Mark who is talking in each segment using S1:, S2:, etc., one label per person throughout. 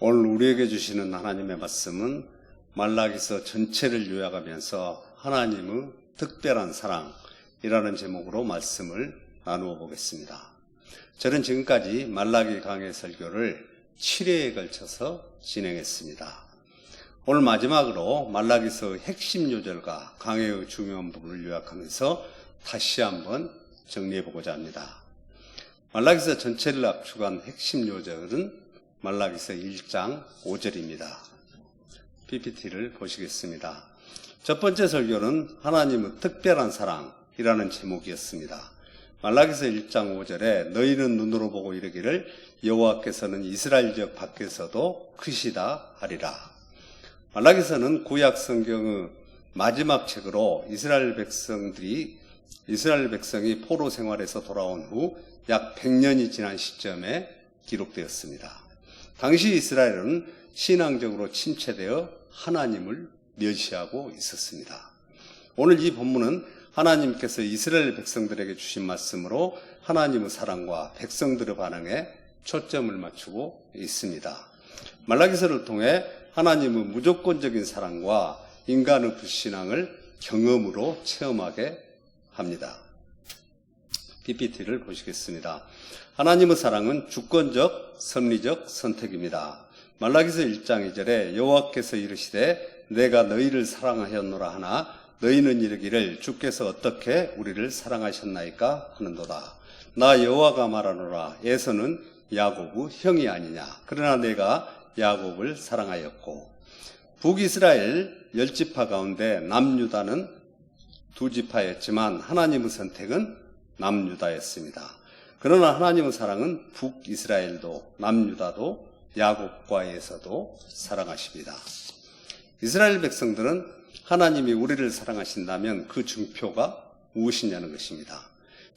S1: 오늘 우리에게 주시는 하나님의 말씀은 말라기서 전체를 요약하면서 하나님의 특별한 사랑이라는 제목으로 말씀을 나누어 보겠습니다. 저는 지금까지 말라기 강해 설교를 7회에 걸쳐서 진행했습니다. 오늘 마지막으로 말라기서 핵심 요절과 강해의 중요한 부분을 요약하면서 다시 한번 정리해보고자 합니다. 말라기서 전체를 압축한 핵심 요절은 말라기서 1장 5절입니다. PPT를 보시겠습니다. 첫 번째 설교는 하나님의 특별한 사랑이라는 제목이었습니다. 말라기서 1장 5절에 너희는 눈으로 보고 이르기를 여호와께서는 이스라엘 지역 밖에서도 크시다 하리라. 말라기서는 구약 성경의 마지막 책으로 이스라엘 백성이 포로 생활에서 돌아온 후 약 100년이 지난 시점에 기록되었습니다. 당시 이스라엘은 신앙적으로 침체되어 하나님을 멸시하고 있었습니다. 오늘 이 본문은 하나님께서 이스라엘 백성들에게 주신 말씀으로 하나님의 사랑과 백성들의 반응에 초점을 맞추고 있습니다. 말라기서를 통해 하나님의 무조건적인 사랑과 인간의 불신앙을 경험으로 체험하게 합니다. PPT를 보시겠습니다. 하나님의 사랑은 주권적, 섭리적 선택입니다. 말라기서 1장 2절에 여호와께서 이르시되 내가 너희를 사랑하였노라 하나 너희는 이르기를 주께서 어떻게 우리를 사랑하셨나이까 하는도다. 나 여호와가 말하노라 에서는 야곱의 형이 아니냐. 그러나 내가 야곱을 사랑하였고. 북이스라엘 10지파 가운데 남유다는 2지파였지만 하나님의 선택은 남유다였습니다. 그러나 하나님의 사랑은 북이스라엘도 남유다도 야곱과에서도 사랑하십니다. 이스라엘 백성들은 하나님이 우리를 사랑하신다면 그 증표가 무엇이냐는 것입니다.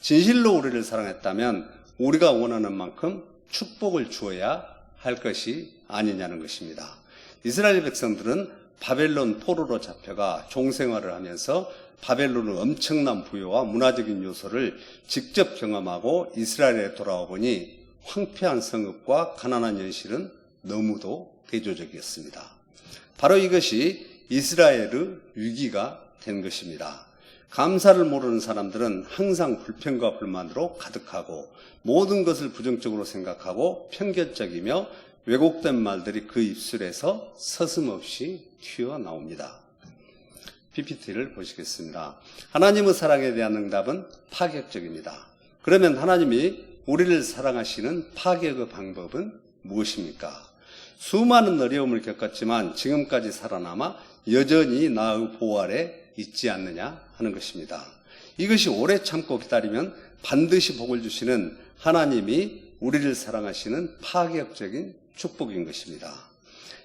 S1: 진실로 우리를 사랑했다면 우리가 원하는 만큼 축복을 주어야 할 것이 아니냐는 것입니다. 이스라엘 백성들은 바벨론 포로로 잡혀가 종생활을 하면서 바벨론의 엄청난 부여와 문화적인 요소를 직접 경험하고 이스라엘에 돌아와 보니 황폐한 성읍과 가난한 현실은 너무도 대조적이었습니다. 바로 이것이 이스라엘의 위기가 된 것입니다. 감사를 모르는 사람들은 항상 불평과 불만으로 가득하고 모든 것을 부정적으로 생각하고 편견적이며 왜곡된 말들이 그 입술에서 서슴없이 튀어나옵니다. PPT를 보시겠습니다. 하나님의 사랑에 대한 응답은 파격적입니다. 그러면 하나님이 우리를 사랑하시는 파격의 방법은 무엇입니까? 수많은 어려움을 겪었지만 지금까지 살아남아 여전히 나의 보호 아래 있지 않느냐 하는 것입니다. 이것이 오래 참고 기다리면 반드시 복을 주시는 하나님이 우리를 사랑하시는 파격적인 축복인 것입니다.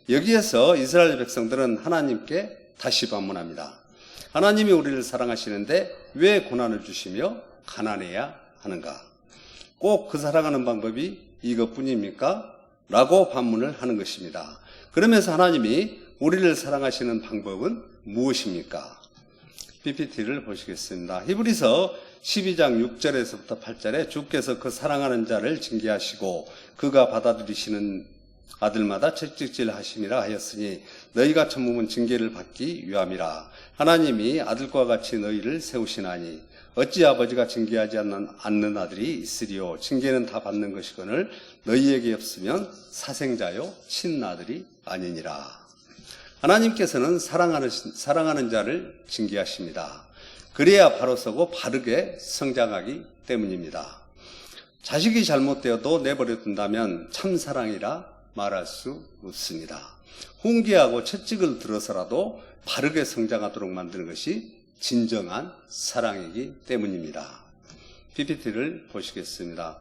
S1: 여기에서 이스라엘 백성들은 하나님께 다시 반문합니다. 하나님이 우리를 사랑하시는데 왜 고난을 주시며 가난해야 하는가? 꼭 그 사랑하는 방법이 이것뿐입니까? 라고 반문을 하는 것입니다. 그러면서 하나님이 우리를 사랑하시는 방법은 무엇입니까? PPT를 보시겠습니다. 히브리서 12장 6절에서부터 8절에 주께서 그 사랑하는 자를 징계하시고 그가 받아들이시는 아들마다 채찍질 하심이라 하였으니 너희가 천국은 징계를 받기 위함이라. 하나님이 아들과 같이 너희를 세우시나니 어찌 아버지가 징계하지 않는 아들이 있으리요. 징계는 다 받는 것이거늘 너희에게 없으면 사생자요 친아들이 아니니라. 하나님께서는 사랑하는 자를 징계하십니다. 그래야 바로 서고 바르게 성장하기 때문입니다. 자식이 잘못되어도 내버려 둔다면 참사랑이라 말할 수 없습니다. 훈계하고 채찍을 들어서라도 바르게 성장하도록 만드는 것이 진정한 사랑이기 때문입니다. PPT를 보시겠습니다.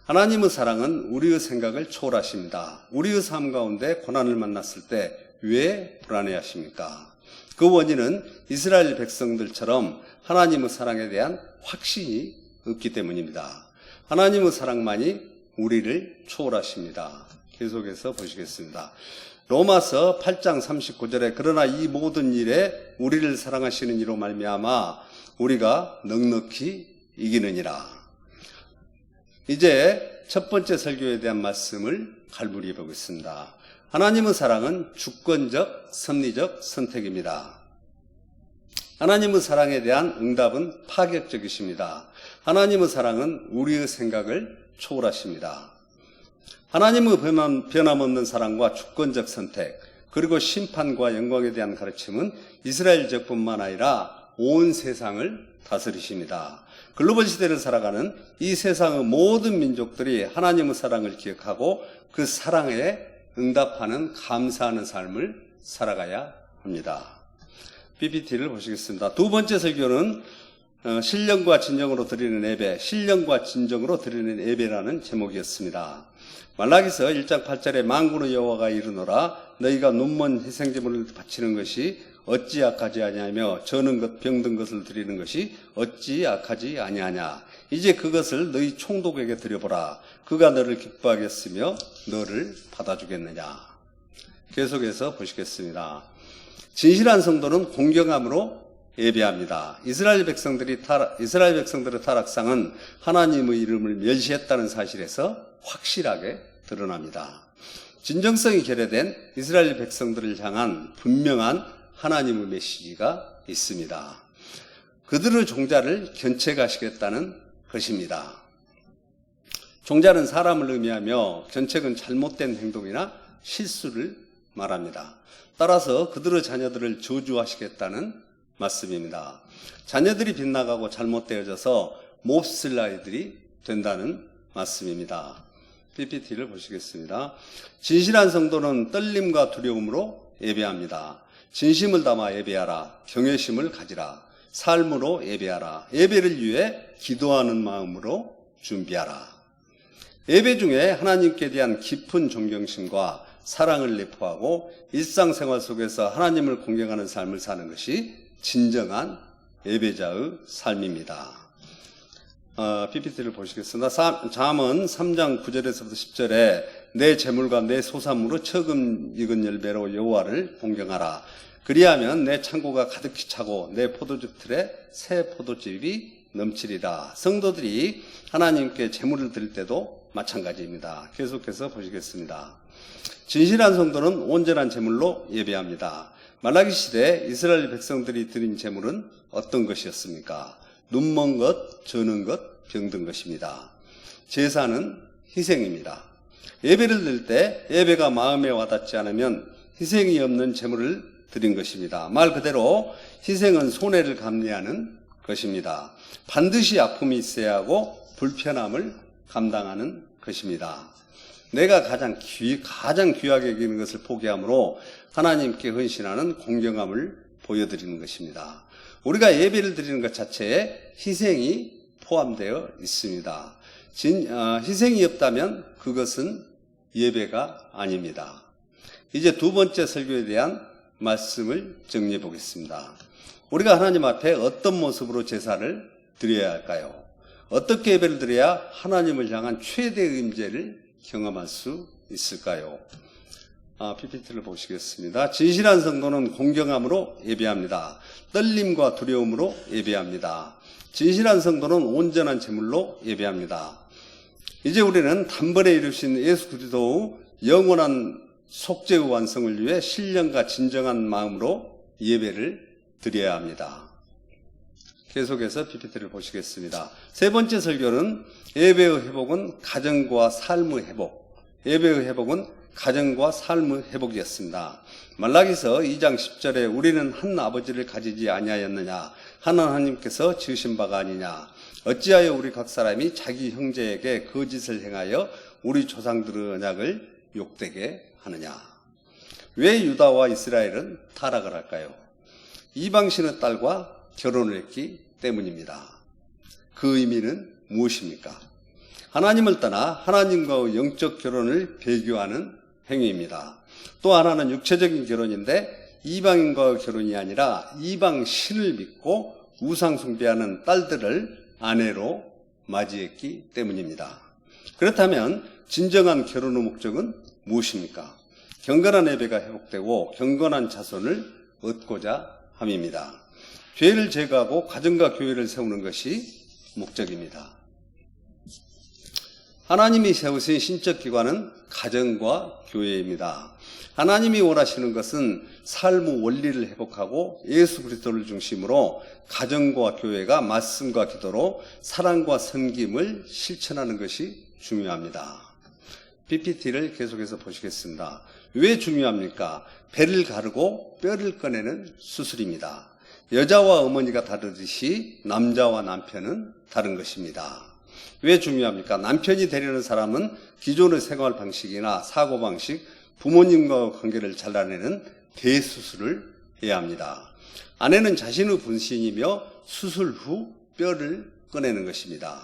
S1: 하나님의 사랑은 우리의 생각을 초월하십니다. 우리의 삶 가운데 고난을 만났을 때 왜 불안해하십니까? 그 원인은 이스라엘 백성들처럼 하나님의 사랑에 대한 확신이 없기 때문입니다. 하나님의 사랑만이 우리를 초월하십니다. 계속해서 보시겠습니다. 로마서 8장 39절에 그러나 이 모든 일에 우리를 사랑하시는 이로 말미암아 우리가 넉넉히 이기느니라. 이제 첫 번째 설교에 대한 말씀을 갈무리해 보겠습니다. 하나님의 사랑은 주권적, 섭리적 선택입니다. 하나님의 사랑에 대한 응답은 파격적이십니다. 하나님의 사랑은 우리의 생각을 초월하십니다. 하나님의 변함없는 사랑과 주권적 선택, 그리고 심판과 영광에 대한 가르침은 이스라엘적뿐만 아니라 온 세상을 다스리십니다. 글로벌 시대를 살아가는 이 세상의 모든 민족들이 하나님의 사랑을 기억하고 그 사랑에 응답하는 감사하는 삶을 살아가야 합니다. PPT를 보시겠습니다. 두 번째 설교는 신령과 진정으로 드리는 예배, 신령과 진정으로 드리는 예배라는 제목이었습니다. 말라기서 1장 8절에 만군의 여호와가 이르노라 너희가 눈먼 희생제물을 바치는 것이 어찌 악하지 아니하며 저는 것 병든 것을 드리는 것이 어찌 악하지 아니하냐. 이제 그것을 너희 총독에게 드려보라. 그가 너를 기뻐하겠으며 너를 받아주겠느냐. 계속해서 보시겠습니다. 진실한 성도는 공경함으로 예배합니다. 이스라엘 백성들의 타락상은 하나님의 이름을 멸시했다는 사실에서 확실하게 드러납니다. 진정성이 결여된 이스라엘 백성들을 향한 분명한 하나님의 메시지가 있습니다. 그들의 종자를 견책하시겠다는 것입니다. 종자는 사람을 의미하며 견책은 잘못된 행동이나 실수를 말합니다. 따라서 그들의 자녀들을 저주하시겠다는 말씀입니다. 자녀들이 빗나가고 잘못되어져서 몹쓸 아이들이 된다는 말씀입니다. PPT를 보시겠습니다. 진실한 성도는 떨림과 두려움으로 예배합니다. 진심을 담아 예배하라. 경외심을 가지라. 삶으로 예배하라. 예배를 위해 기도하는 마음으로 준비하라. 예배 중에 하나님께 대한 깊은 존경심과 사랑을 내포하고 일상생활 속에서 하나님을 공경하는 삶을 사는 것이 진정한 예배자의 삶입니다. PPT를 보시겠습니다. 잠언 3장 9절에서부터 10절에 내 재물과 내 소산물로 처음 익은 열매로 여호와를 공경하라. 그리하면 내 창고가 가득히 차고 내 포도즙 틀에 새 포도즙이 넘치리라. 성도들이 하나님께 재물을 드릴 때도 마찬가지입니다. 계속해서 보시겠습니다. 진실한 성도는 온전한 제물로 예배합니다. 말라기 시대 이스라엘 백성들이 드린 제물은 어떤 것이었습니까? 눈먼 것, 저는 것, 병든 것입니다. 제사는 희생입니다. 예배를 드릴 때 예배가 마음에 와닿지 않으면 희생이 없는 제물을 드린 것입니다. 말 그대로 희생은 손해를 감내하는 것입니다. 반드시 아픔이 있어야 하고 불편함을 감당하는 것입니다. 내가 가장 귀하게 여기는 것을 포기함으로 하나님께 헌신하는 공경함을 보여드리는 것입니다. 우리가 예배를 드리는 것 자체에 희생이 포함되어 있습니다. 희생이 없다면 그것은 예배가 아닙니다. 이제 두 번째 설교에 대한 말씀을 정리해 보겠습니다. 우리가 하나님 앞에 어떤 모습으로 제사를 드려야 할까요? 어떻게 예배를 드려야 하나님을 향한 최대의 임재를 경험할 수 있을까요? PPT를 보시겠습니다. 진실한 성도는 공경함으로 예배합니다. 떨림과 두려움으로 예배합니다. 진실한 성도는 온전한 제물로 예배합니다. 이제 우리는 단번에 이루신 예수 그리스도의 영원한 속죄의 완성을 위해 신령과 진정한 마음으로 예배를 드려야 합니다. 계속해서 PPT를 보시겠습니다. 세 번째 설교는 예배의 회복은 가정과 삶의 회복. 예배의 회복은 가정과 삶의 회복이었습니다. 말라기서 2장 10절에 우리는 한 아버지를 가지지 아니하였느냐 하나님께서 지으신 바가 아니냐 어찌하여 우리 각 사람이 자기 형제에게 거짓을 행하여 우리 조상들의 언약을 욕되게 하느냐. 왜 유다와 이스라엘은 타락을 할까요? 이방신의 딸과 결혼을 했기 때문입니다. 그 의미는 무엇입니까? 하나님을 떠나 하나님과의 영적 결혼을 배교하는 행위입니다. 또 하나는 육체적인 결혼인데 이방인과의 결혼이 아니라 이방신을 믿고 우상 숭배하는 딸들을 아내로 맞이했기 때문입니다. 그렇다면 진정한 결혼의 목적은 무엇입니까? 경건한 예배가 회복되고 경건한 자손을 얻고자 함입니다. 죄를 제거하고 가정과 교회를 세우는 것이 목적입니다. 하나님이 세우신 신적 기관은 가정과 교회입니다. 하나님이 원하시는 것은 삶의 원리를 회복하고 예수 그리스도를 중심으로 가정과 교회가 말씀과 기도로 사랑과 섬김을 실천하는 것이 중요합니다. PPT를 계속해서 보시겠습니다. 왜 중요합니까? 배를 가르고 뼈를 꺼내는 수술입니다. 여자와 어머니가 다르듯이 남자와 남편은 다른 것입니다. 왜 중요합니까? 남편이 되려는 사람은 기존의 생활 방식이나 사고 방식, 부모님과 관계를 잘라내는 대수술을 해야 합니다. 아내는 자신의 분신이며 수술 후 뼈를 꺼내는 것입니다.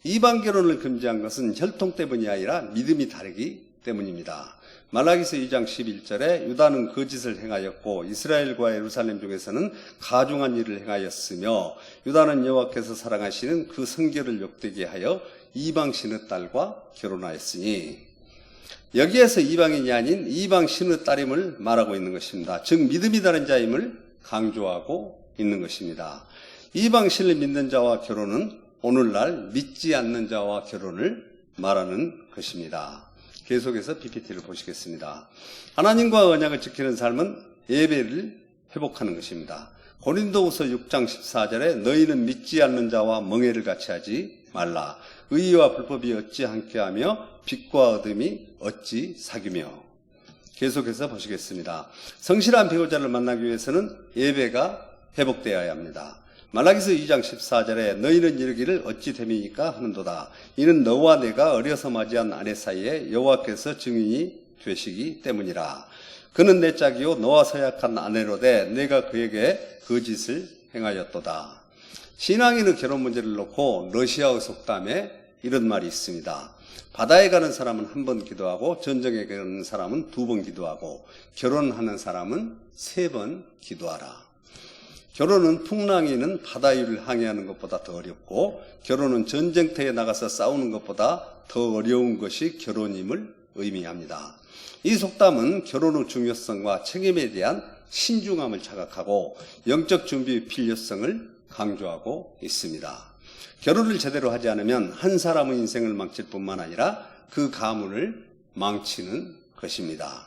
S1: 이방 결혼을 금지한 것은 혈통 때문이 아니라 믿음이 다르기 때문입니다. 말라기서 2장 11절에 유다는 거짓을 행하였고 이스라엘과 예루살렘 중에서는 가중한 일을 행하였으며 유다는 여호와께서 사랑하시는 그 성결을 욕되게 하여 이방 신의 딸과 결혼하였으니, 여기에서 이방인이 아닌 이방 신의 딸임을 말하고 있는 것입니다. 즉 믿음이 다른 자임을 강조하고 있는 것입니다. 이방 신을 믿는 자와 결혼은 오늘날 믿지 않는 자와 결혼을 말하는 것입니다. 계속해서 PPT를 보시겠습니다. 하나님과 언약을 지키는 삶은 예배를 회복하는 것입니다. 고린도후서 6장 14절에 너희는 믿지 않는 자와 멍에를 같이 하지 말라. 의와 불법이 어찌 함께하며 빛과 어둠이 어찌 사귀며. 계속해서 보시겠습니다. 성실한 배우자를 만나기 위해서는 예배가 회복되어야 합니다. 말라기서 2장 14절에 너희는 이르기를 어찌 됨이니까 하는도다. 이는 너와 내가 어려서 맞이한 아내 사이에 여호와께서 증인이 되시기 때문이라. 그는 내 짝이요 너와 서약한 아내로되 내가 그에게 거짓을 행하였도다. 신앙인의 결혼 문제를 놓고 러시아의 속담에 이런 말이 있습니다. 바다에 가는 사람은 한 번 기도하고 전쟁에 가는 사람은 2번 기도하고 결혼하는 사람은 3번 기도하라. 결혼은 풍랑이는 바다 위를 항해하는 것보다 더 어렵고 결혼은 전쟁터에 나가서 싸우는 것보다 더 어려운 것이 결혼임을 의미합니다. 이 속담은 결혼의 중요성과 책임에 대한 신중함을 자각하고 영적 준비의 필요성을 강조하고 있습니다. 결혼을 제대로 하지 않으면 한 사람의 인생을 망칠 뿐만 아니라 그 가문을 망치는 것입니다.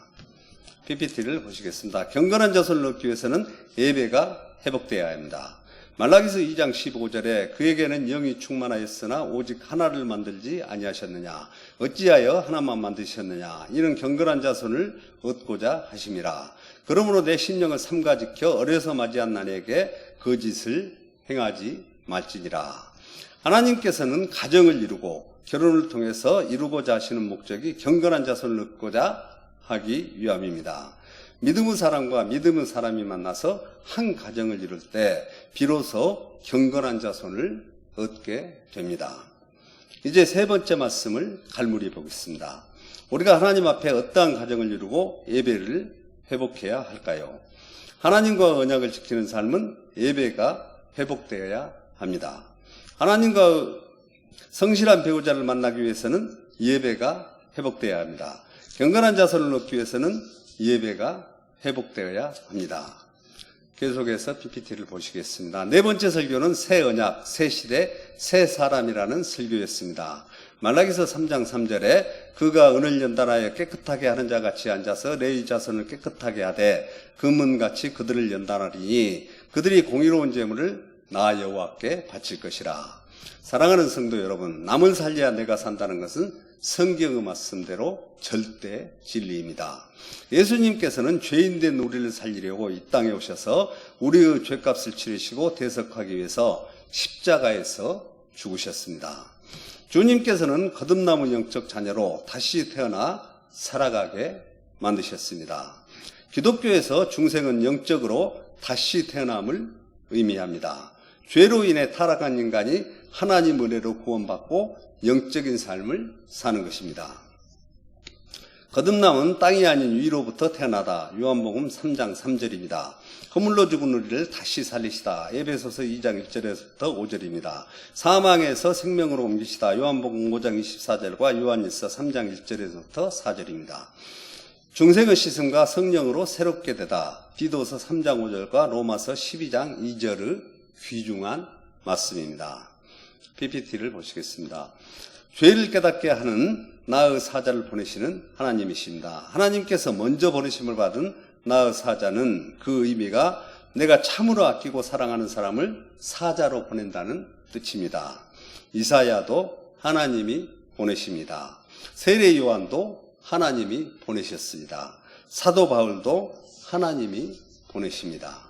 S1: PPT를 보시겠습니다. 경건한 자손을 얻기 위해서는 예배가 회복되어야 합니다. 말라기서 2장 15절에 그에게는 영이 충만하였으나 오직 하나를 만들지 아니하셨느냐. 어찌하여 하나만 만드셨느냐. 이는 경건한 자손을 얻고자 하심이라. 그러므로 내 심령을 삼가지켜 어려서 맞이한 나에게 거짓을 행하지 말지니라. 하나님께서는 가정을 이루고 결혼을 통해서 이루고자 하시는 목적이 경건한 자손을 얻고자 하기 위함입니다. 믿음의 사람과 믿음의 사람이 만나서 한 가정을 이룰 때 비로소 경건한 자손을 얻게 됩니다. 이제 3번째 말씀을 갈무리 보겠습니다. 우리가 하나님 앞에 어떠한 가정을 이루고 예배를 회복해야 할까요? 하나님과 언약을 지키는 삶은 예배가 회복되어야 합니다. 하나님과 성실한 배우자를 만나기 위해서는 예배가 회복되어야 합니다. 경건한 자손을 얻기 위해서는 예배가 회복되어야 합니다. 계속해서 PPT를 보시겠습니다. 4번째 설교는 새 언약, 새 시대, 새 사람이라는 설교였습니다. 말라기서 3장 3절에 그가 은을 연단하여 깨끗하게 하는 자 같이 앉아서 레위 자손을 깨끗하게 하되 금은같이 그들을 연단하리니 그들이 공의로운 제물을 나 여호와께 바칠 것이라. 사랑하는 성도 여러분, 남을 살려야 내가 산다는 것은 성경의 말씀대로 절대 진리입니다. 예수님께서는 죄인된 우리를 살리려고 이 땅에 오셔서 우리의 죄값을 치르시고 대속하기 위해서 십자가에서 죽으셨습니다. 주님께서는 거듭남의 영적 자녀로 다시 태어나 살아가게 만드셨습니다. 기독교에서 중생은 영적으로 다시 태어남을 의미합니다. 죄로 인해 타락한 인간이 하나님 은혜로 구원받고 영적인 삶을 사는 것입니다. 거듭남은 땅이 아닌 위로부터 태어나다. 요한복음 3장 3절입니다. 허물로 죽은 우리를 다시 살리시다. 에베소서 2장 1절에서부터 5절입니다. 사망에서 생명으로 옮기시다. 요한복음 5장 24절과 요한일서 3장 1절에서부터 4절입니다. 중생의 씻음과 성령으로 새롭게 되다. 디도서 3장 5절과 로마서 12장 2절의 귀중한 말씀입니다. PPT를 보시겠습니다. 죄를 깨닫게 하는 나의 사자를 보내시는 하나님이십니다. 하나님께서 먼저 보내심을 받은 나의 사자는 그 의미가 내가 참으로 아끼고 사랑하는 사람을 사자로 보낸다는 뜻입니다. 이사야도 하나님이 보내십니다. 세례 요한도 하나님이 보내셨습니다. 사도 바울도 하나님이 보내십니다.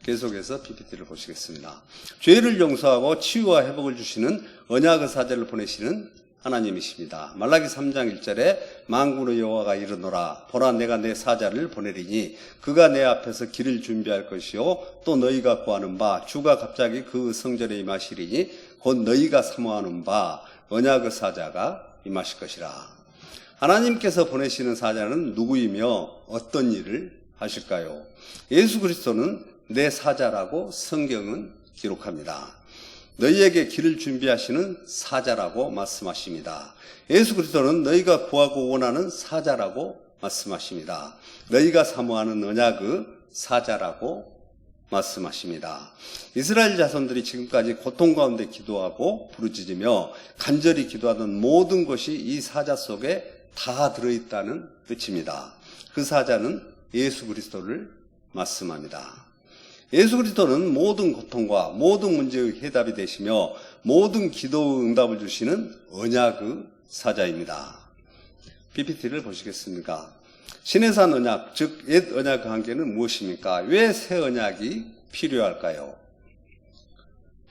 S1: 계속해서 PPT를 보시겠습니다. 죄를 용서하고 치유와 회복을 주시는 언약의 사자를 보내시는 하나님이십니다. 말라기 3장 1절에 만군의 여호와가 이르노라 보라 내가 내 사자를 보내리니 그가 내 앞에서 길을 준비할 것이요 또 너희가 구하는 바 주가 갑자기 그 성전에 임하시리니 곧 너희가 사모하는 바 언약의 사자가 임하실 것이라. 하나님께서 보내시는 사자는 누구이며 어떤 일을 하실까요? 예수 그리스도는 내 사자라고 성경은 기록합니다. 너희에게 길을 준비하시는 사자라고 말씀하십니다. 예수 그리스도는 너희가 구하고 원하는 사자라고 말씀하십니다. 너희가 사모하는 언약의 사자라고 말씀하십니다. 이스라엘 자손들이 지금까지 고통 가운데 기도하고 부르짖으며 간절히 기도하던 모든 것이 이 사자 속에 다 들어있다는 뜻입니다. 그 사자는 예수 그리스도를 말씀합니다. 예수 그리스도는 모든 고통과 모든 문제의 해답이 되시며 모든 기도의 응답을 주시는 언약의 사자입니다. PPT를 보시겠습니까? 신해산 언약, 즉 옛 언약의 관계는 무엇입니까? 왜 새 언약이 필요할까요?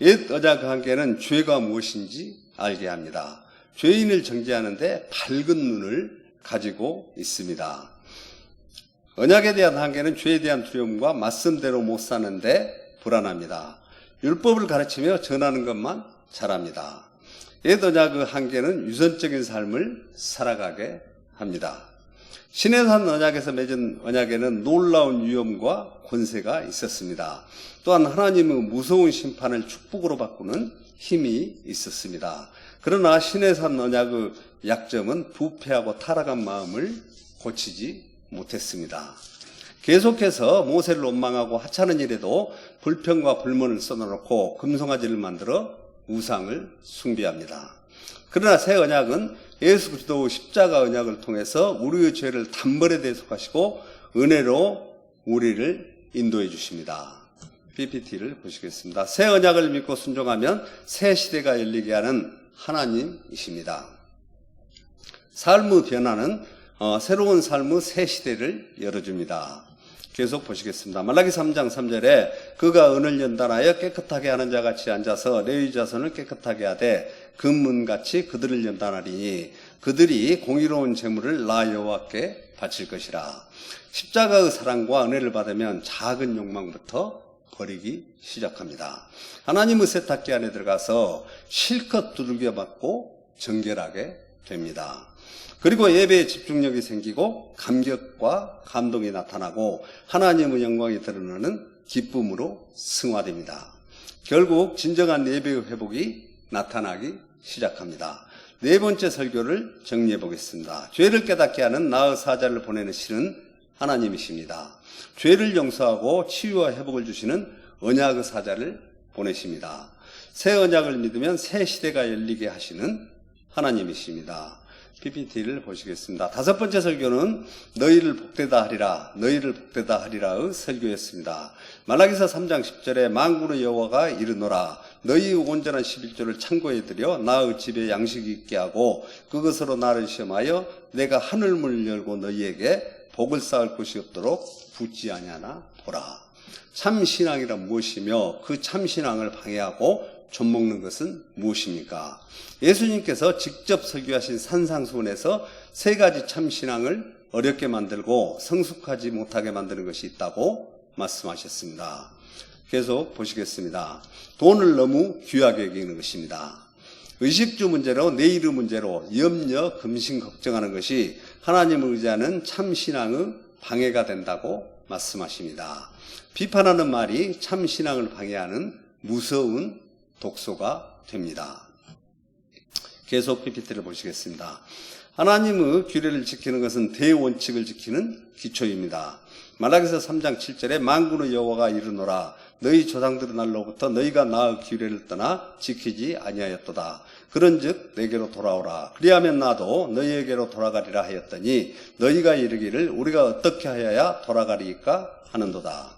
S1: 옛 언약의 관계는 죄가 무엇인지 알게 합니다. 죄인을 정죄하는데 밝은 눈을 가지고 있습니다. 언약에 대한 한계는 죄에 대한 두려움과 말씀대로 못 사는데 불안합니다. 율법을 가르치며 전하는 것만 잘합니다. 옛 언약의 한계는 유선적인 삶을 살아가게 합니다. 시내산 언약에서 맺은 언약에는 놀라운 위엄과 권세가 있었습니다. 또한 하나님의 무서운 심판을 축복으로 바꾸는 힘이 있었습니다. 그러나 시내산 언약의 약점은 부패하고 타락한 마음을 고치지 못했습니다. 계속해서 모세를 원망하고 하찮은 일에도 불평과 불만을 쏟아놓고 금송아지를 만들어 우상을 숭배합니다. 그러나 새 언약은 예수 그리스도의 십자가 언약을 통해서 우리의 죄를 단번에 대속하시고 은혜로 우리를 인도해 주십니다. PPT를 보시겠습니다. 새 언약을 믿고 순종하면 새 시대가 열리게 하는 하나님이십니다. 삶의 변화는 새로운 삶의 새 시대를 열어줍니다. 계속 보시겠습니다. 말라기 3장 3절에 그가 은을 연단하여 깨끗하게 하는 자같이 앉아서 레위 자손을 깨끗하게 하되 금문같이 그들을 연단하리니 그들이 공의로운 재물을 나 여호와께 바칠 것이라. 십자가의 사랑과 은혜를 받으면 작은 욕망부터 버리기 시작합니다. 하나님의 세탁기 안에 들어가서 실컷 두들겨 맞고 정결하게 됩니다. 그리고 예배에 집중력이 생기고 감격과 감동이 나타나고 하나님의 영광이 드러나는 기쁨으로 승화됩니다. 결국 진정한 예배의 회복이 나타나기 시작합니다. 네 번째 설교를 정리해 보겠습니다. 죄를 깨닫게 하는 나의 사자를 보내시는 하나님이십니다. 죄를 용서하고 치유와 회복을 주시는 언약의 사자를 보내십니다. 새 언약을 믿으면 새 시대가 열리게 하시는 하나님이십니다. PPT를 보시겠습니다. 다섯 번째 설교는 너희를 복되다 하리라, 너희를 복되다 하리라의 설교였습니다. 말라기서 3장 10절에 만군의 여호와가 이르노라 너희의 온전한 11조를 창고에 들여 나의 집에 양식이 있게 하고 그것으로 나를 시험하여 내가 하늘문을 열고 너희에게 복을 쌓을 곳이 없도록 붙지 아니하나 보라. 참신앙이란 무엇이며 그 참신앙을 방해하고 좀먹는 것은 무엇입니까? 예수님께서 직접 설교하신 산상수훈에서 세 가지 참신앙을 어렵게 만들고 성숙하지 못하게 만드는 것이 있다고 말씀하셨습니다. 계속 보시겠습니다. 돈을 너무 귀하게 여기는 것입니다. 의식주 문제로 내일의 문제로 염려, 금신, 걱정하는 것이 하나님을 의지하는 참신앙의 방해가 된다고 말씀하십니다. 비판하는 말이 참신앙을 방해하는 무서운 독소가 됩니다. 계속 PPT를 보시겠습니다. 하나님의 규례를 지키는 것은 대원칙을 지키는 기초입니다. 말라기서 3장 7절에 만군의 여호와가 이르노라 너희 조상들의 날로부터 너희가 나의 규례를 떠나 지키지 아니하였도다. 그런즉 내게로 돌아오라. 그리하면 나도 너희에게로 돌아가리라 하였더니 너희가 이르기를 우리가 어떻게 하여야 돌아가리까 하는도다.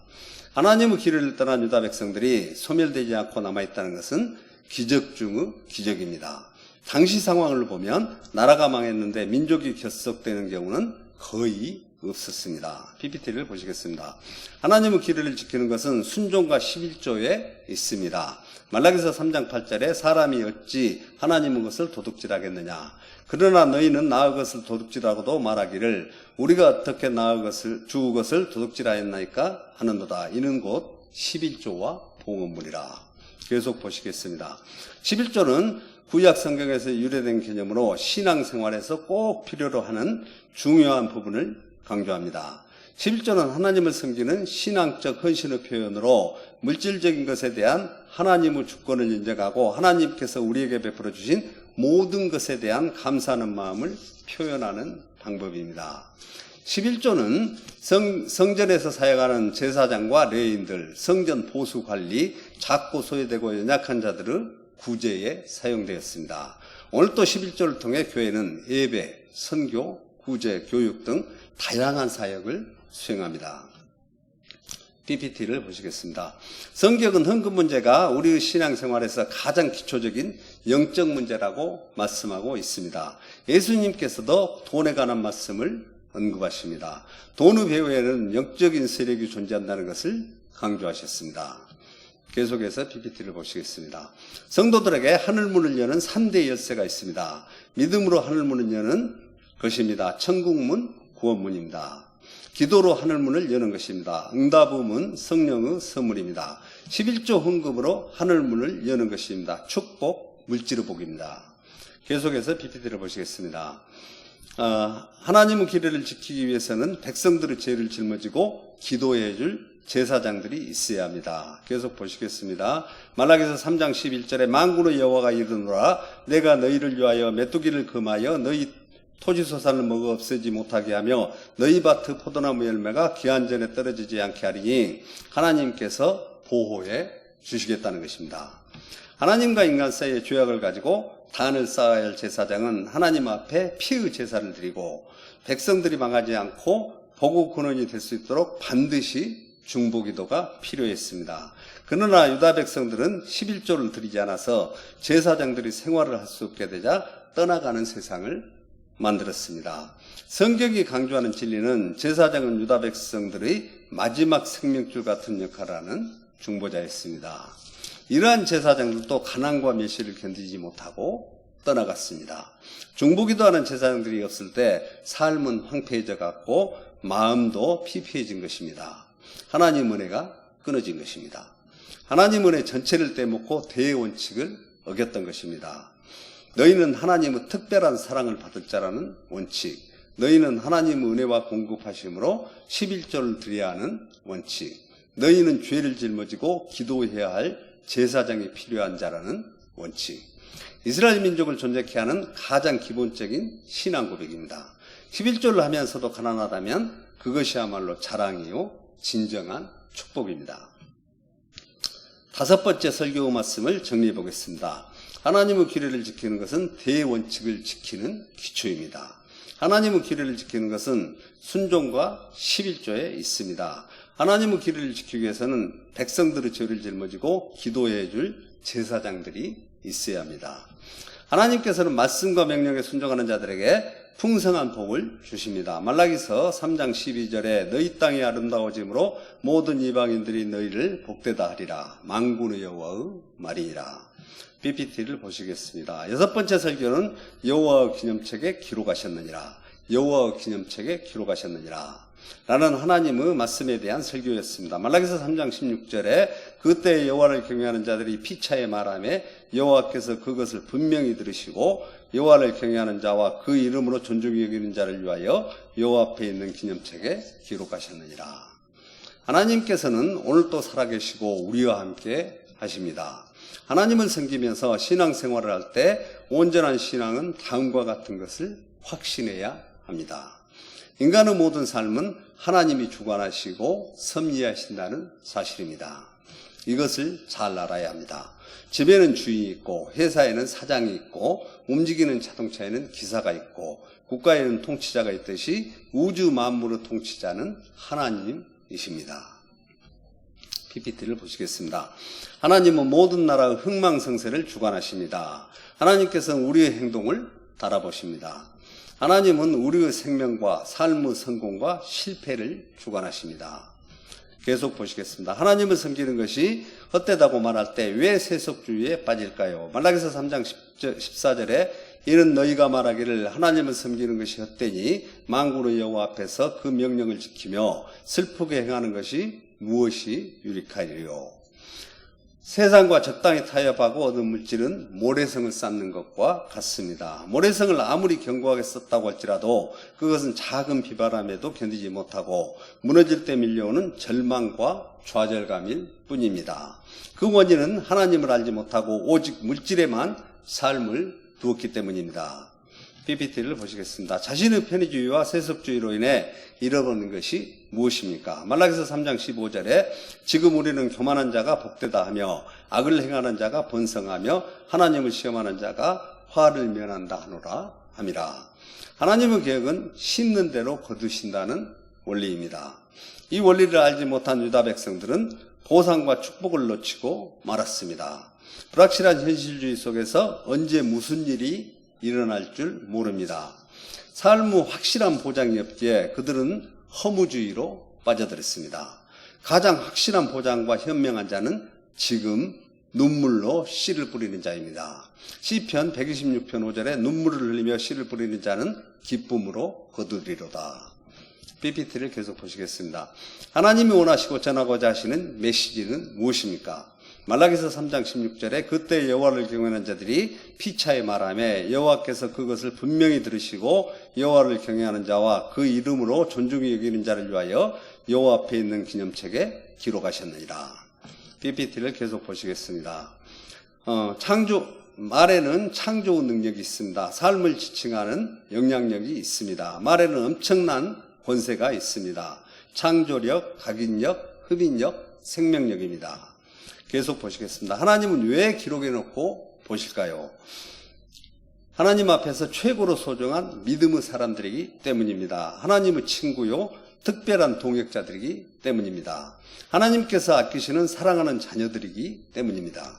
S1: 하나님의 규례를 떠난 유다 백성들이 소멸되지 않고 남아있다는 것은 기적 중의 기적입니다. 당시 상황을 보면 나라가 망했는데 민족이 결속되는 경우는 거의 없었습니다. PPT를 보시겠습니다. 하나님의 규례를 지키는 것은 순종과 11조에 있습니다. 말라기서 3장 8절에 사람이 어찌 하나님의 것을 도둑질하겠느냐. 그러나 너희는 나의 것을 도둑질하고도 말하기를 우리가 어떻게 나의 것을 주 것을 도둑질하였나이까 하는도다. 이는 곧 11조와 봉헌물이라. 계속 보시겠습니다. 11조는 구약 성경에서 유래된 개념으로 신앙생활에서 꼭 필요로 하는 중요한 부분을 강조합니다. 11조는 하나님을 섬기는 신앙적 헌신의 표현으로 물질적인 것에 대한 하나님의 주권을 인정하고 하나님께서 우리에게 베풀어 주신 모든 것에 대한 감사하는 마음을 표현하는 방법입니다. 11조는 성전에서 사역하는 제사장과 레위인들, 성전 보수 관리, 작고 소외되고 연약한 자들의 구제에 사용되었습니다. 오늘 또 11조를 통해 교회는 예배, 선교, 구제, 교육 등 다양한 사역을 수행합니다. PPT를 보시겠습니다. 성격은 헌금 문제가 우리의 신앙생활에서 가장 기초적인 영적 문제라고 말씀하고 있습니다. 예수님께서도 돈에 관한 말씀을 언급하십니다. 돈의 배후에는 영적인 세력이 존재한다는 것을 강조하셨습니다. 계속해서 PPT를 보시겠습니다. 성도들에게 하늘문을 여는 3대 열쇠가 있습니다. 믿음으로 하늘문을 여는 것입니다. 천국문, 구원문입니다. 기도로 하늘문을 여는 것입니다. 응답의 문, 성령의 선물입니다. 11조 헌금으로 하늘문을 여는 것입니다. 축복, 물질의 복입니다. 계속해서 PPT를 보시겠습니다. 하나님의 규례를 지키기 위해서는 백성들의 죄를 짊어지고 기도해 줄 제사장들이 있어야 합니다. 계속 보시겠습니다. 말라기서 3장 11절에 만군의 여호와가 이르노라 내가 너희를 위하여 메뚜기를 금하여 너희 토지소산을 먹어 없애지 못하게 하며 너희 밭의 포도나무 열매가 기한 전에 떨어지지 않게 하리니 하나님께서 보호해 주시겠다는 것입니다. 하나님과 인간 사이의 죄악을 가지고 단을 쌓아야 할 제사장은 하나님 앞에 피의 제사를 드리고 백성들이 망하지 않고 복의 근원이 될 수 있도록 반드시 중보기도가 필요했습니다. 그러나 유다 백성들은 11조를 드리지 않아서 제사장들이 생활을 할 수 없게 되자 떠나가는 세상을 만들었습니다. 성경이 강조하는 진리는 제사장은 유다 백성들의 마지막 생명줄 같은 역할을 하는 중보자였습니다. 이러한 제사장들도 가난과 멸시를 견디지 못하고 떠나갔습니다. 중보기도하는 제사장들이 없을 때 삶은 황폐해져 갔고 마음도 피폐해진 것입니다. 하나님 은혜가 끊어진 것입니다. 하나님 은혜 전체를 떼먹고 대원칙을 어겼던 것입니다. 너희는 하나님의 특별한 사랑을 받을 자라는 원칙, 너희는 하나님의 은혜와 공급하심으로 11조를 드려야 하는 원칙, 너희는 죄를 짊어지고 기도해야 할 제사장이 필요한 자라는 원칙, 이스라엘 민족을 존재케 하는 가장 기본적인 신앙 고백입니다. 11조를 하면서도 가난하다면 그것이야말로 자랑이요 진정한 축복입니다. 5번째 설교 말씀을 정리해 보겠습니다. 하나님의 규례를 지키는 것은 대원칙을 지키는 기초입니다. 하나님의 규례를 지키는 것은 순종과 11조에 있습니다. 하나님의 규례를 지키기 위해서는 백성들의 죄를 짊어지고 기도해 줄 제사장들이 있어야 합니다. 하나님께서는 말씀과 명령에 순종하는 자들에게 풍성한 복을 주십니다. 말라기서 3장 12절에 너희 땅이 아름다워짐으로 모든 이방인들이 너희를 복되다 하리라. 만군의 여호와의 말이니라. PPT를 보시겠습니다. 6번째 설교는 여호와의 기념책에 기록하셨느니라. 여호와의 기념책에 기록하셨느니라. 라는 하나님의 말씀에 대한 설교였습니다. 말라기서 3장 16절에 그때 여호와를 경외하는 자들이 피차에 말하며 여호와께서 그것을 분명히 들으시고 여호와를 경외하는 자와 그 이름으로 존중히 여기는 자를 위하여 여호와 앞에 있는 기념책에 기록하셨느니라. 하나님께서는 오늘도 살아계시고 우리와 함께 하십니다. 하나님을 섬기면서 신앙생활을 할 때 온전한 신앙은 다음과 같은 것을 확신해야 합니다. 인간의 모든 삶은 하나님이 주관하시고 섭리하신다는 사실입니다. 이것을 잘 알아야 합니다. 집에는 주인이 있고 회사에는 사장이 있고 움직이는 자동차에는 기사가 있고 국가에는 통치자가 있듯이 우주 만물의 통치자는 하나님이십니다. PPT를 보시겠습니다. 하나님은 모든 나라의 흥망성쇠를 주관하십니다. 하나님께서는 우리의 행동을 달아보십니다. 하나님은 우리의 생명과 삶의 성공과 실패를 주관하십니다. 계속 보시겠습니다. 하나님을 섬기는 것이 헛되다고 말할 때 왜 세속주의에 빠질까요? 말라기서 3장 14절에 이는 너희가 말하기를 하나님을 섬기는 것이 헛되니 만군의 여호와 앞에서 그 명령을 지키며 슬프게 행하는 것이 무엇이 유익하리요? 세상과 적당히 타협하고 얻은 물질은 모래성을 쌓는 것과 같습니다. 모래성을 아무리 견고하게 썼다고 할지라도 그것은 작은 비바람에도 견디지 못하고 무너질 때 밀려오는 절망과 좌절감일 뿐입니다. 그 원인은 하나님을 알지 못하고 오직 물질에만 삶을 두었기 때문입니다. PPT를 보시겠습니다. 자신의 편의주의와 세속주의로 인해 잃어버리는 것이 무엇입니까? 말라기서 3장 15절에 지금 우리는 교만한 자가 복되다 하며 악을 행하는 자가 번성하며 하나님을 시험하는 자가 화를 면한다 하노라 함이라. 하나님의 계획은 심는 대로 거두신다는 원리입니다. 이 원리를 알지 못한 유다 백성들은 보상과 축복을 놓치고 말았습니다. 불확실한 현실주의 속에서 언제 무슨 일이 일어날 줄 모릅니다. 삶의 확실한 보장이 없기에 그들은 허무주의로 빠져들었습니다. 가장 확실한 보장과 현명한 자는 지금 눈물로 씨를 뿌리는 자입니다. 시편 126편 5절에 눈물을 흘리며 씨를 뿌리는 자는 기쁨으로 거두리로다. PPT를 계속 보시겠습니다. 하나님이 원하시고 전하고자 하시는 메시지는 무엇입니까? 말라기서 3장 16절에 그때 여호와를 경외하는 자들이 피차에 말하며 여호와께서 그것을 분명히 들으시고 여호와를 경외하는 자와 그 이름으로 존중히 여기는 자를 위하여 여호와 앞에 있는 기념책에 기록하셨느니라. PPT를 계속 보시겠습니다. 말에는 창조 능력이 있습니다. 삶을 지칭하는 영향력이 있습니다. 말에는 엄청난 권세가 있습니다. 창조력, 각인력, 흡인력, 생명력입니다. 계속 보시겠습니다. 하나님은 왜 기록해 놓고 보실까요? 하나님 앞에서 최고로 소중한 믿음의 사람들이기 때문입니다. 하나님의 친구요, 특별한 동역자들이기 때문입니다. 하나님께서 아끼시는 사랑하는 자녀들이기 때문입니다.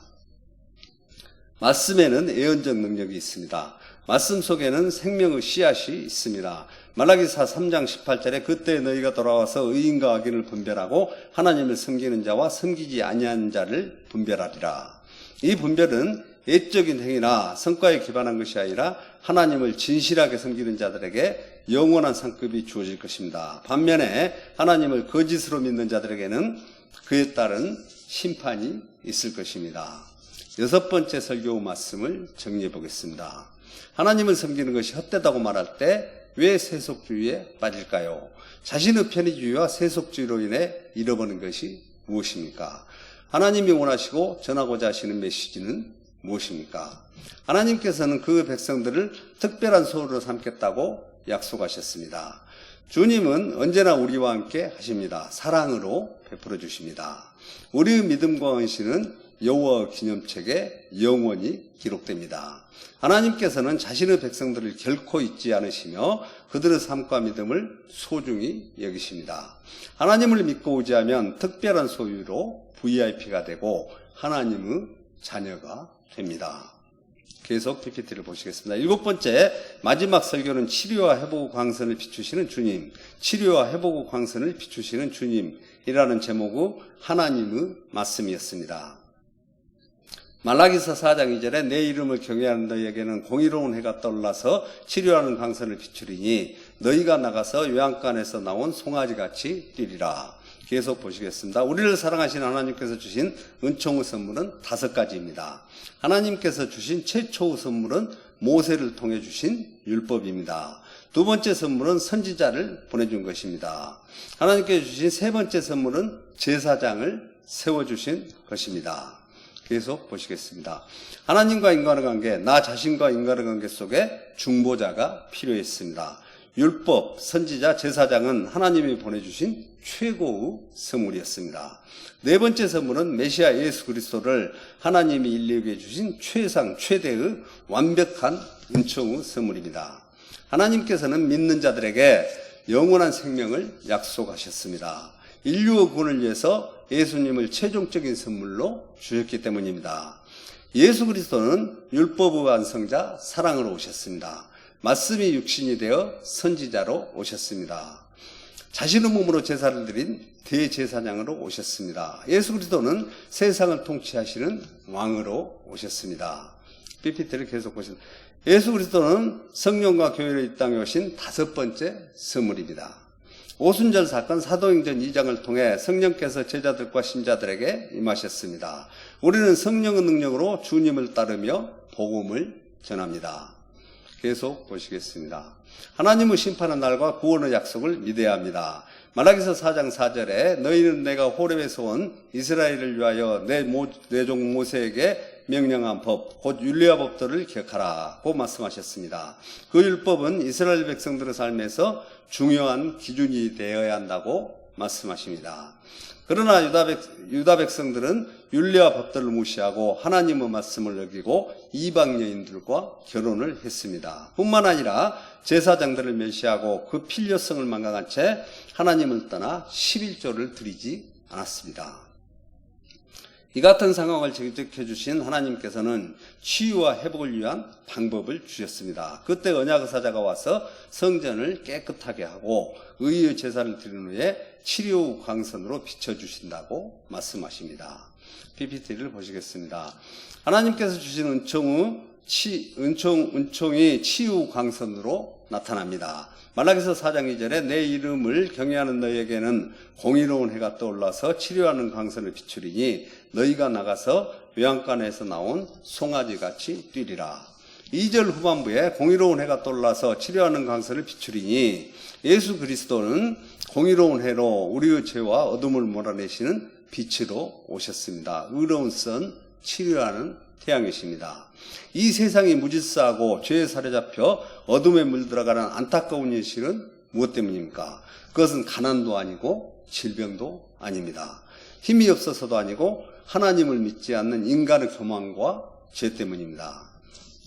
S1: 말씀에는 예언적 능력이 있습니다. 말씀 속에는 생명의 씨앗이 있습니다. 말라기서 3장 18절에 그때 너희가 돌아와서 의인과 악인을 분별하고 하나님을 섬기는 자와 섬기지 아니하는 자를 분별하리라. 이 분별은 예적인 행위나 성과에 기반한 것이 아니라 하나님을 진실하게 섬기는 자들에게 영원한 상급이 주어질 것입니다. 반면에 하나님을 거짓으로 믿는 자들에게는 그에 따른 심판이 있을 것입니다. 6번째 설교 말씀을 정리해 보겠습니다. 하나님을 섬기는 것이 헛되다고 말할 때 왜 세속주의에 빠질까요? 자신의 편의주의와 세속주의로 인해 잃어버린 것이 무엇입니까? 하나님이 원하시고 전하고자 하시는 메시지는 무엇입니까? 하나님께서는 그 백성들을 특별한 소유로 삼겠다고 약속하셨습니다. 주님은 언제나 우리와 함께 하십니다. 사랑으로 베풀어 주십니다. 우리의 믿음과 헌신은 여호와의 기념책에 영원히 기록됩니다. 하나님께서는 자신의 백성들을 결코 잊지 않으시며 그들의 삶과 믿음을 소중히 여기십니다. 하나님을 믿고 의지하면 특별한 소유로 VIP가 되고 하나님의 자녀가 됩니다. 계속 PPT를 보시겠습니다. 7번째 마지막 설교는 치료와 회복 광선을 비추시는 주님, 치료와 회복 광선을 비추시는 주님이라는 제목의 하나님의 말씀이었습니다. 말라기서 4장 2절에 내 이름을 경외하는 너희에게는 공의로운 해가 떠올라서 치료하는 광선을 비추리니 너희가 나가서 외양간에서 나온 송아지같이 뛰리라. 계속 보시겠습니다. 우리를 사랑하신 하나님께서 주신 은총의 선물은 5가지입니다. 하나님께서 주신 최초의 선물은 모세를 통해 주신 율법입니다. 2번째 선물은 선지자를 보내준 것입니다. 하나님께서 주신 3번째 선물은 제사장을 세워주신 것입니다. 계속 보시겠습니다. 하나님과 인간의 관계, 나 자신과 인간의 관계 속에 중보자가 필요했습니다. 율법, 선지자, 제사장은 하나님이 보내주신 최고의 선물이었습니다. 네 번째 선물은 메시아 예수 그리스도를 하나님이 인류에게 주신 최상, 최대의 완벽한 은총의 선물입니다. 하나님께서는 믿는 자들에게 영원한 생명을 약속하셨습니다. 인류의 구원을 위해서 예수님을 최종적인 선물로 주셨기 때문입니다. 예수 그리스도는 율법의 완성자, 사랑으로 오셨습니다. 말씀이 육신이 되어 선지자로 오셨습니다. 자신의 몸으로 제사를 드린 대제사장으로 오셨습니다. 예수 그리스도는 세상을 통치하시는 왕으로 오셨습니다. PPT를 계속 보십니다. 예수 그리스도는 성령과 교회로 이 땅에 오신 다섯 번째 선물입니다. 오순절 사건 사도행전 2장을 통해 성령께서 제자들과 신자들에게 임하셨습니다. 우리는 성령의 능력으로 주님을 따르며 복음을 전합니다. 계속 보시겠습니다. 하나님의 심판의 날과 구원의 약속을 믿어야 합니다. 말라기서 4장 4절에 너희는 내가 호렙에서 온 이스라엘을 위하여 내 종 모세에게 명령한 법, 곧 율례와 법도를 기억하라고 말씀하셨습니다. 그 율법은 이스라엘 백성들의 삶에서 중요한 기준이 되어야 한다고 말씀하십니다. 그러나 유다 백성들은 율례와 법도를 무시하고 하나님의 말씀을 어기고 이방 여인들과 결혼을 했습니다. 뿐만 아니라 제사장들을 멸시하고 그 필요성을 망각한 채 하나님을 떠나 11조를 드리지 않았습니다. 이 같은 상황을 지적해 주신 하나님께서는 치유와 회복을 위한 방법을 주셨습니다. 그때 언약의 사자가 와서 성전을 깨끗하게 하고 의의 제사를 드린 후에 치료 광선으로 비춰주신다고 말씀하십니다. PPT를 보시겠습니다. 하나님께서 주신 은총이 치유 광선으로 나타납니다. 말라기서 4장 2절에 내 이름을 경외하는 너희에게는 공의로운 해가 떠올라서 치료하는 광선을 비추리니 너희가 나가서 외양간에서 나온 송아지같이 뛰리라. 2절 후반부에 공의로운 해가 떠올라서 치료하는 광선을 비추리니 예수 그리스도는 공의로운 해로 우리의 죄와 어둠을 몰아내시는 빛으로 오셨습니다. 의로운 선, 치료하는 태양이십니다. 이 세상이 무질서하고 죄에 사로잡혀 어둠에 물들어가는 안타까운 현실은 무엇 때문입니까? 그것은 가난도 아니고 질병도 아닙니다. 힘이 없어서도 아니고 하나님을 믿지 않는 인간의 교만과 죄 때문입니다.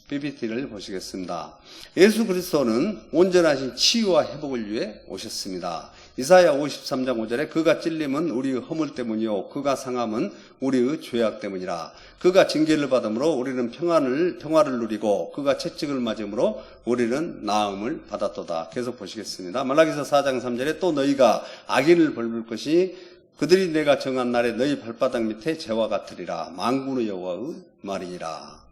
S1: PPT를 보시겠습니다. 예수 그리스도는 온전하신 치유와 회복을 위해 오셨습니다. 이사야 53장 5절에 그가 찔림은 우리의 허물 때문이요 그가 상함은 우리의 죄악 때문이라. 그가 징계를 받음으로 우리는 평화를 누리고 그가 채찍을 맞음으로 우리는 나음을 받았도다. 계속 보시겠습니다. 말라기서 4장 3절에 또 너희가 악인을 벌볼 것이 그들이 내가 정한 날에 너희 발바닥 밑에 재와 같으리라. 만군의 여호와의 말이니라.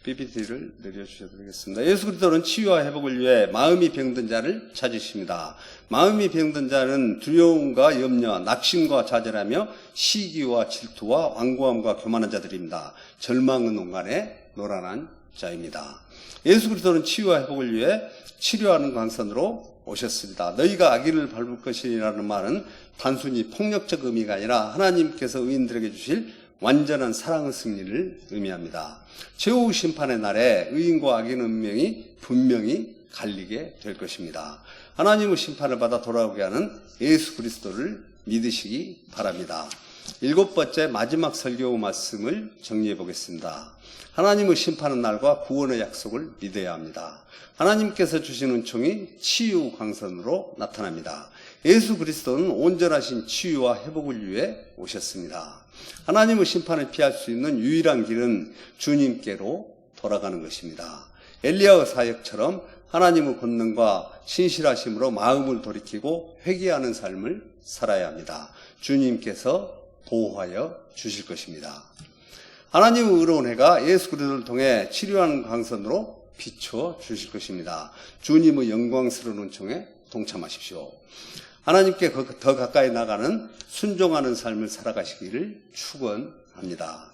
S1: PPT를 내려주셔야 되겠습니다. 예수 그리스도는 치유와 회복을 위해 마음이 병든 자를 찾으십니다. 마음이 병든 자는 두려움과 염려, 낙심과 좌절하며 시기와 질투와 완고함과 교만한 자들입니다. 절망의 농간에 노란한 자입니다. 예수 그리스도는 치유와 회복을 위해 치료하는 광선으로 오셨습니다. 너희가 악인을 밟을 것이라는 말은 단순히 폭력적 의미가 아니라 하나님께서 의인들에게 주실 완전한 사랑의 승리를 의미합니다. 최후 심판의 날에 의인과 악인의 운명이 분명히 갈리게 될 것입니다. 하나님의 심판을 받아 돌아오게 하는 예수 그리스도를 믿으시기 바랍니다. 일곱 번째 마지막 설교 말씀을 정리해 보겠습니다. 하나님의 심판의 날과 구원의 약속을 믿어야 합니다. 하나님께서 주신 은총이 치유 광선으로 나타납니다. 예수 그리스도는 온전하신 치유와 회복을 위해 오셨습니다. 하나님의 심판을 피할 수 있는 유일한 길은 주님께로 돌아가는 것입니다. 엘리야의 사역처럼 하나님의 권능과 신실하심으로 마음을 돌이키고 회개하는 삶을 살아야 합니다. 주님께서 보호하여 주실 것입니다. 하나님의 의로운 해가 예수 그리스도를 통해 치료하는 광선으로 비춰 주실 것입니다. 주님의 영광스러운 은총에 동참하십시오. 하나님께 더 가까이 나가는 순종하는 삶을 살아가시기를 축원합니다.